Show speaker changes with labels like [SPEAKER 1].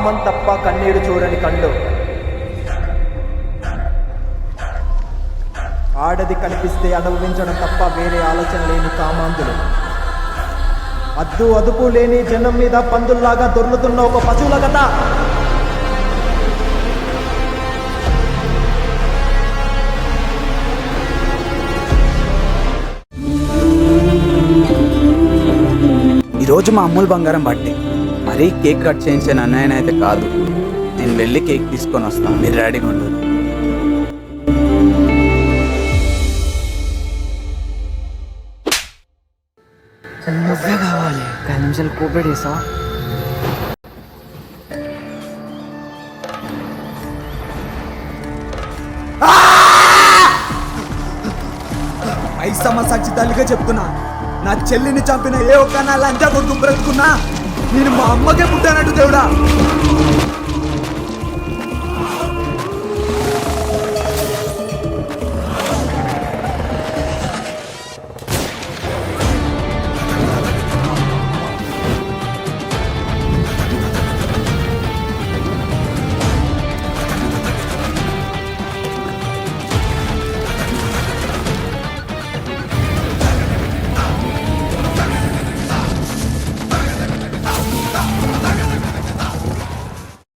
[SPEAKER 1] కామం తప్ప కన్నీరు చూడని కళ్ళు. ఆడది కనిపిస్తే అనుభవించడం తప్ప వేరే ఆలోచన లేని కామాంధులు. అద్దు అదుపు లేని జనం మీద పందుల్లాగా దొర్లుతున్న ఒక పశువుల కథ.
[SPEAKER 2] ఈరోజు మా అమ్ములు బంగారం బర్త్డే. మరీ కేక్ కట్ చేయించే అన్నయ్యన అయితే కాదు. నేను వెళ్ళి కేక్ తీసుకొని వస్తాను, మీరు రెడీగా ఉండదు.
[SPEAKER 3] నువ్వే కావాలి. 5 నిమిషాలు కోఆపరేట్ చేస్తావా?
[SPEAKER 2] ఐసమ్మ సాక్షి తల్లిగా చెప్తున్నా, నా చెల్లిని చంపిన ఏ ఒక్క నా లంచా కొడుకు బ్రతుకున్నా నేను మా అమ్మకే పుట్టానట్టు దేవుడా.